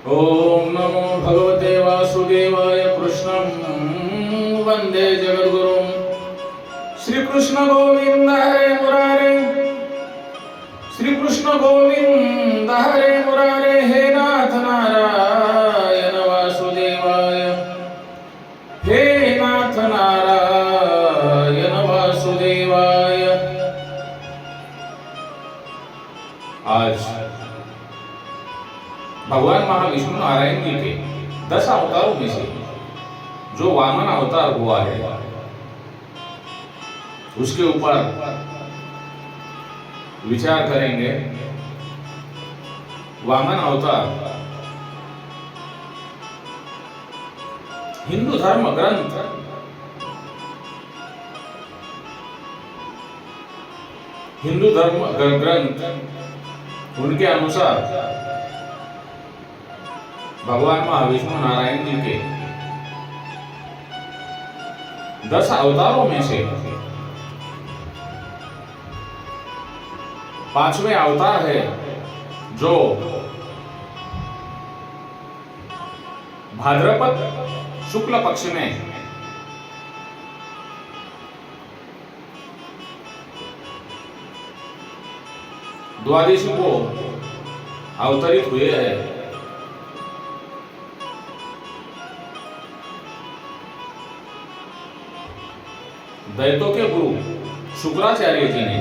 ओम नमो भगवते वासुदेवाय कृष्णं वंदे जगद्गुरुं श्री कृष्ण गोविंद हरे मुरारे श्री कृष्ण गोविंद हरे मुरारे हे नाथ नारायण वासुदेवाय हे नाथ नारायण वासुदेवाय। आज भगवान महाविष्णु नारायण जी के 10 अवतारों में से जो वामन अवतार हुआ है उसके ऊपर विचार करेंगे। वामन अवतार हिंदू धर्म ग्रंथ उनके अनुसार भगवान महाविष्णु नारायण जी के 10 अवतारों में से 5वें अवतार है जो भाद्रपद शुक्ल पक्ष में द्वादशी को अवतरित हुए हैं। दैत्यों के गुरु शुक्राचार्य जी ने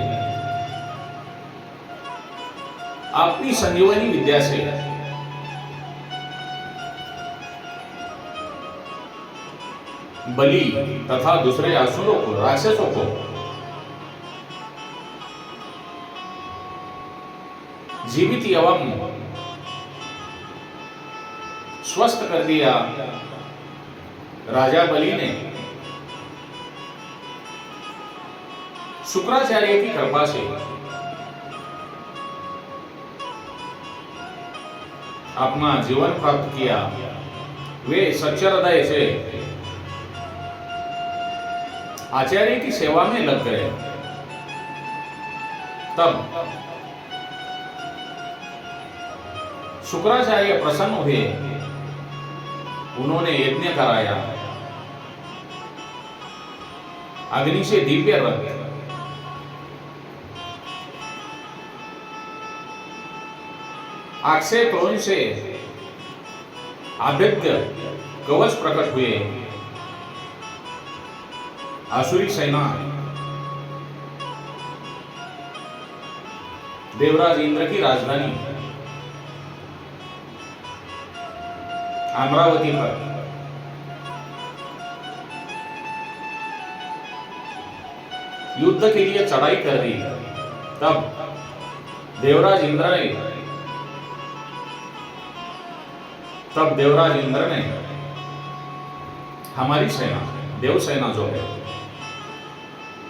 अपनी संजीवनी विद्या से बलि तथा दूसरे असुरों को, राक्षसों को जीवित एवं स्वस्थ कर दिया। राजा बलि ने शुक्राचार्य की कृपा से अपना जीवन प्राप्त किया। वे सच्चे हृदय से आचार्य की सेवा में लग गए। तब शुक्राचार्य प्रसन्न हुए, उन्होंने यज्ञ कराया, अग्नि से दिव्य रथ, अक्षय क्रोध से अभेद्य कवच प्रकट हुए। आसुरी सेना देवराज इंद्र की राजधानी अमरावती पर युद्ध के लिए चढ़ाई कर दी। तब देवराज इंद्र ने हमारी सेना, देव सेना जो है,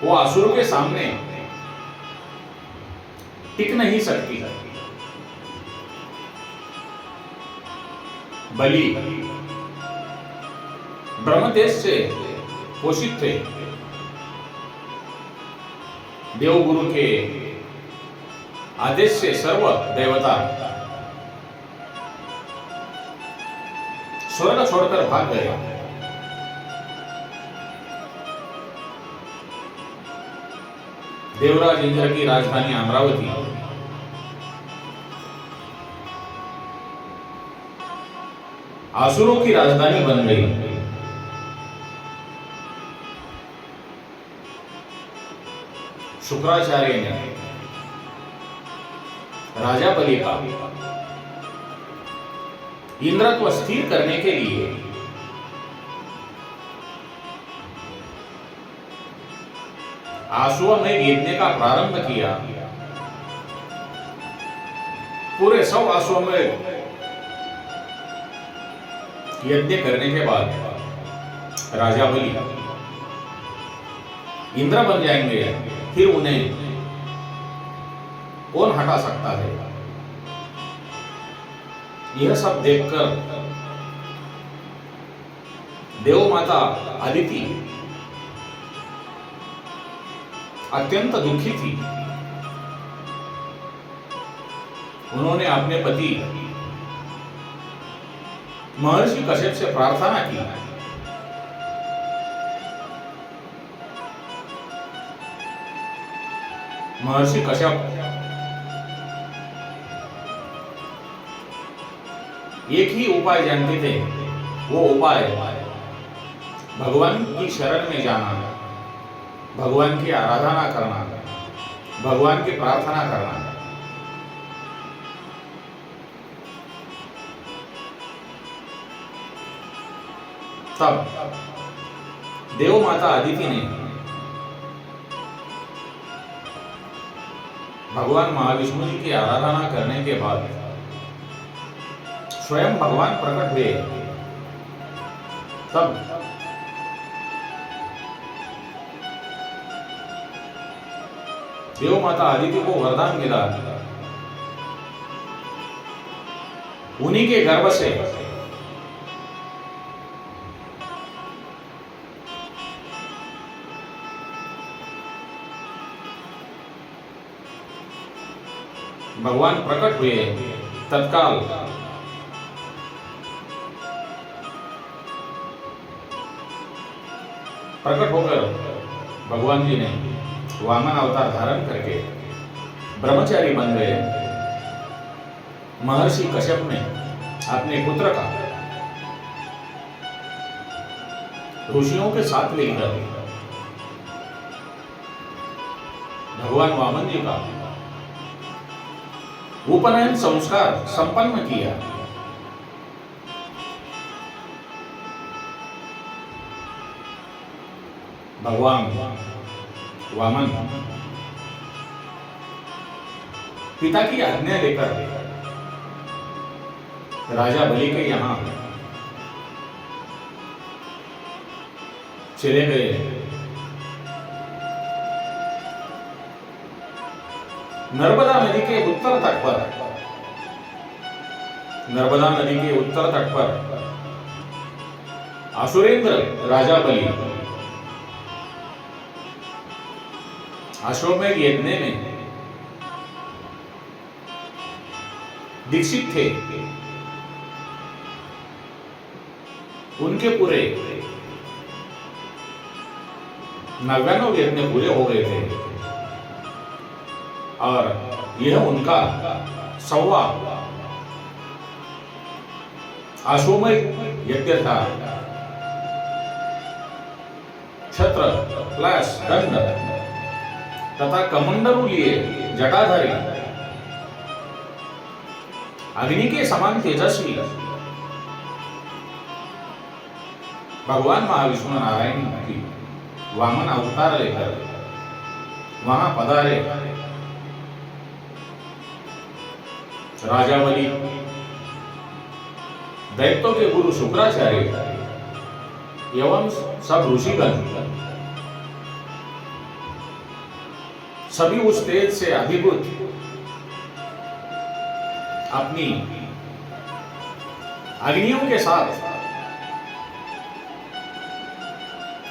वो असुरों के सामने टिक नहीं सकती है। बलि ब्रह्मदेश से पोषित थे। देवगुरु के आदेश से सर्व देवता स्वर्ग छोड़कर भाग गए। देवराज इंद्र की राजधानी अमरावती असुरों की राजधानी बन गई। शुक्राचार्य ने राजा बलि का इंद्रत्व स्थिर करने के लिए अश्वमेध यज्ञ का प्रारंभ किया। पूरे 100 अश्वमेध यज्ञ करने के बाद राजा बलि इंद्र बन जाएंगे, फिर उन्हें कौन हटा सकता है। यह सब देखकर देव माता अदिति अत्यंत दुखी थी। उन्होंने अपने पति महर्षि कश्यप से प्रार्थना की। महर्षि कश्यप एक ही उपाय जानते थे, वो उपाय भगवान की शरण में जाना, भगवान की आराधना करना, भगवान की प्रार्थना करना। तब देव माता अदिति ने भगवान महाविष्णु जी की आराधना करने के बाद स्वयं भगवान प्रकट हुए। तब देव माता अदिति को वरदान मिला, उन्हीं के गर्भ से भगवान प्रकट हुए। तत्काल प्रकट होकर भगवान जी ने वामन अवतार धारण करके ब्रह्मचारी बन गए। महर्षि कश्यप ने अपने पुत्र का ऋषियों के साथ मिलकर भगवान वामन जी का उपनयन संस्कार संपन्न किया। भगवान वामन पिता की आज्ञा लेकर राजा बलि के यहां चले गए। नर्मदा नदी के उत्तर तट पर, नर्मदा नदी के उत्तर तट पर असुरेंद्र राजा बलि अश्वमेध यज्ञ में दीक्षित थे। उनके पूरे 99 यज्ञ पूरे हो गए थे और यह उनका 100वां अश्वमेध यज्ञ था। छत्र प्लस दंड तथा कमंडलू लिए जटाधारी, अग्नि के समान तेजस्वी भगवान महाविष्णु नारायण की वामन अवतार लेकर वहां पधारे। राजा बलि, दैत्यों के गुरु शुक्राचार्य एवं सब ऋषिगण सभी उस तेज से अभिभूत अपनी अग्नियों के साथ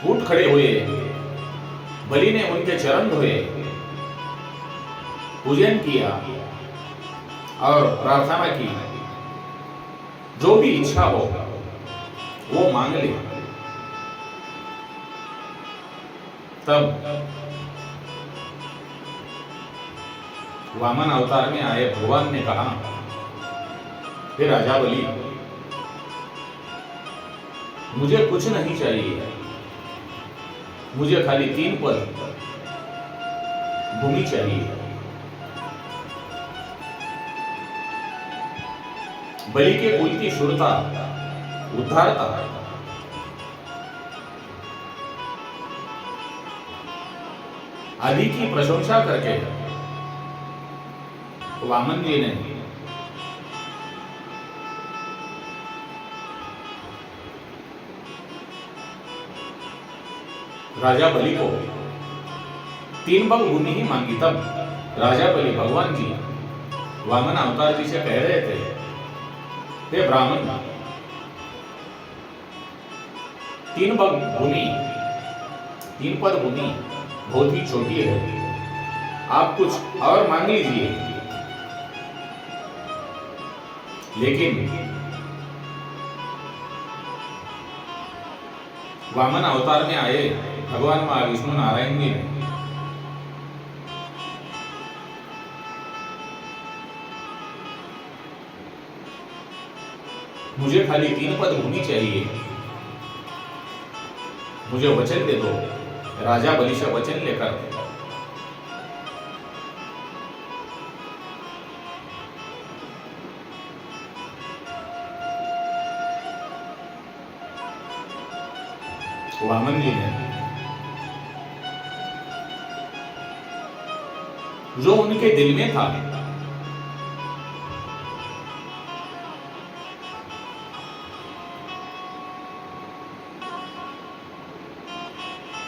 उठ खड़े हुए। बलि ने उनके चरण धोए, पूजन किया और प्रार्थना की, जो भी इच्छा हो वो मांग ले। तब वामन अवतार में आए भगवान ने कहा, हे राजा बलि, मुझे कुछ नहीं चाहिए, मुझे खाली 3 पद भूमि चाहिए। बलि के कुल की शूरता, उद्धारता, आदि की प्रशंसा करके वामन जी ने राजा बलि को 3 भाग भूमि ही मांगी। तब राजा बलि भगवान जी वामन अवतार जी से कह रहे थे, हे ब्राह्मण, 3 भाग भूमि, 3 पद भूमि बहुत ही छोटी है, आप कुछ और मांग लीजिए। लेकिन वामन अवतार में आए भगवान महाविष्णु नारायण जी ने मुझे खाली 3 पद भूमि चाहिए, मुझे वचन दे दो। राजा बलि से वचन लेकर वामन जी ने जो उनके दिल में था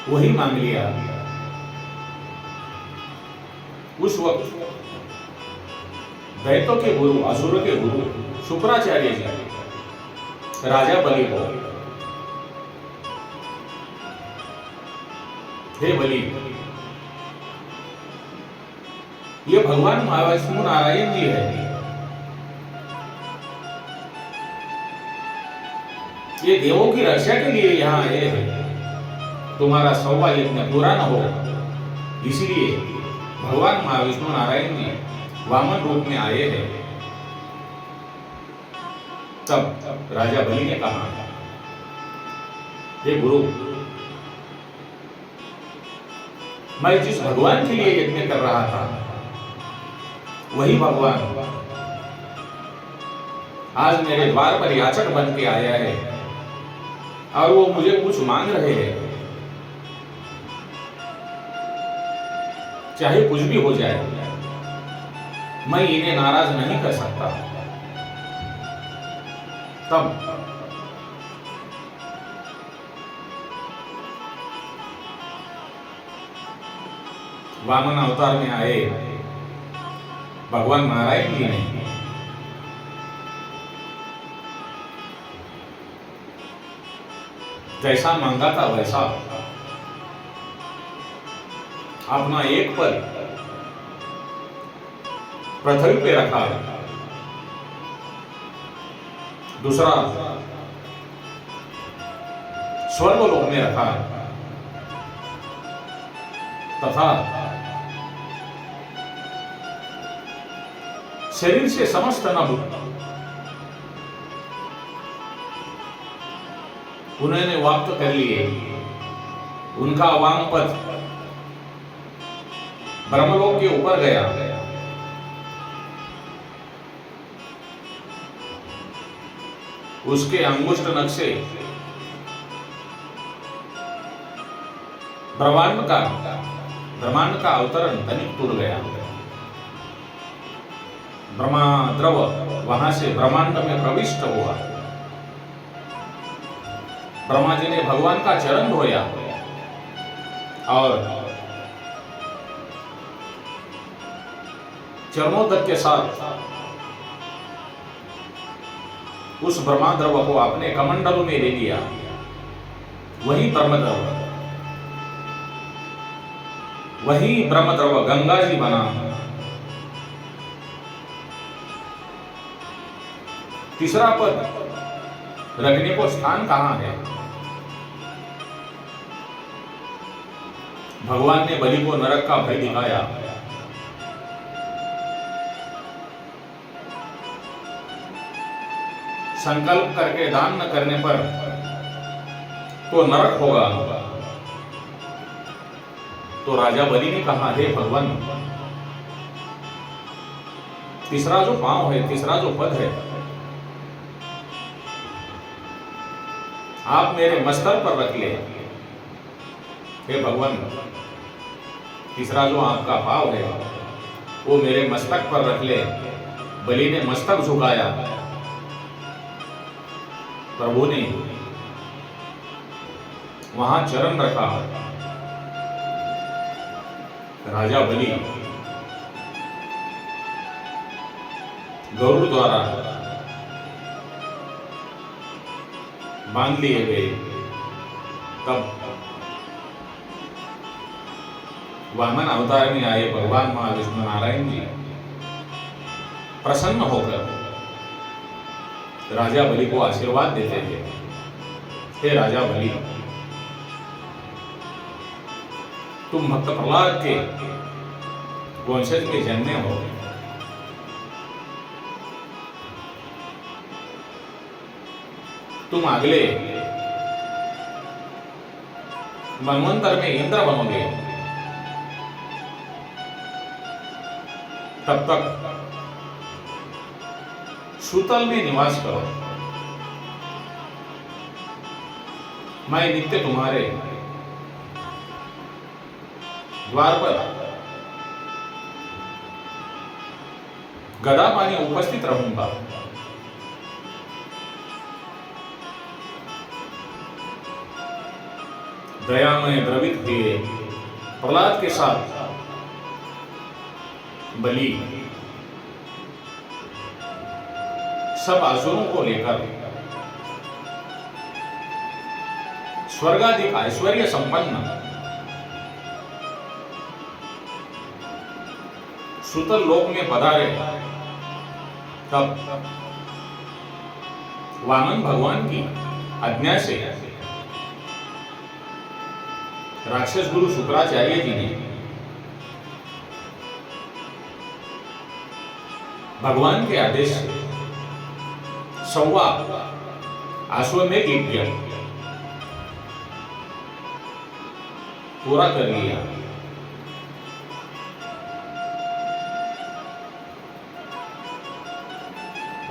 वही मांग लिया। उस वक्त दैत्यों के गुरु, असुरों के गुरु शुक्राचार्य जी राजा बलि को, हे बलि, ये भगवान महाविष्णु नारायण जी है, ये देवों की रक्षा के लिए यहाँ आए हैं, तुम्हारा 100वां यज्ञ पूरा न हो, इसलिए भगवान महाविष्णु नारायण जी वामन रूप में आए हैं। तब राजा बलि ने कहा, हे गुरु, मैं जिस भगवान के लिए यज्ञ कर रहा था वही भगवान आज मेरे द्वार पर याचक बन के आया है और वो मुझे कुछ मांग रहे हैं। चाहे कुछ भी हो जाए, मैं इन्हें नाराज नहीं कर सकता। तब वामन अवतार में आए भगवान नारायण जी ने जैसा मांगा था वैसा अपना एक पद पृथ्वी पे रखा, दूसरा स्वर्गलोक में रखा तथा शरीर से समस्त नभ उन्होंने वाप्त कर लिए। उनका वाम पद ब्रह्मलोक के ऊपर गया। उसके अंगुष्ठ नख से ब्रह्मांड का अवतरण तनिक टूट गया। ब्रह्मा द्रव वहां से ब्रह्मांड में प्रविष्ट हुआ। ब्रह्मा जी ने भगवान का चरण धोया और चरणोदक के साथ उस ब्रह्मा द्रव को अपने कमंडल में ले लिया। वही ब्रह्मद्रव गंगा जी बना। तीसरा पद रखने को स्थान कहां है? भगवान ने बलि को नरक का भय दिखाया। संकल्प करके दान न करने पर तो नरक होगा। तो राजा बलि ने कहा, हे भगवान, तीसरा जो पांव है, तीसरा जो पद है, आप मेरे मस्तक पर रख ले। हे भगवान, तीसरा जो आपका पाव है वो मेरे मस्तक पर रख ले। बलि ने मस्तक झुकाया। प्रभु ने वहां चरण रखा। राजा बलि गरुड़ द्वारा बांध लिए गए। तब वामन अवतार में आए भगवान महाविष्णु नारायण जी प्रसन्न होकर राजा बलि को आशीर्वाद देते थे। हे राजा बलि, तुम भक्त प्रहलाद के वंशज में जन्मे हो। तुम अगले मनवंतर में इंद्र बनोगे। तब तक सूतल में निवास करो। मैं नित्य तुम्हारे द्वार पर गदा पानी उपस्थित रहूंगा। दयामय द्रवित हुए प्रहलाद के साथ बलि सब असुरों को लेकर स्वर्गाधिक ऐश्वर्य संपन्न सुतल लोक में पधारे। तब वामन भगवान की आज्ञा से राक्षस गुरु शुक्राचार्य जी ने भगवान के आदेश से 100वां अश्वमेध यज्ञ पूरा कर लिया।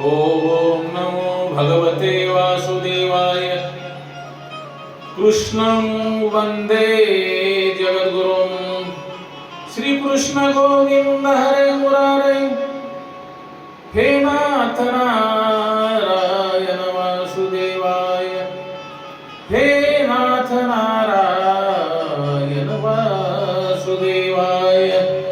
ओम नमो भगवते वासुदेवाय। कृष्णं वंदे जगद्गुरुं। श्री कृष्ण गोविंद हरे मुरारे। हे नाथ नारायण वासुदेवाय। हे नाथ नारायण वासुदेवाय।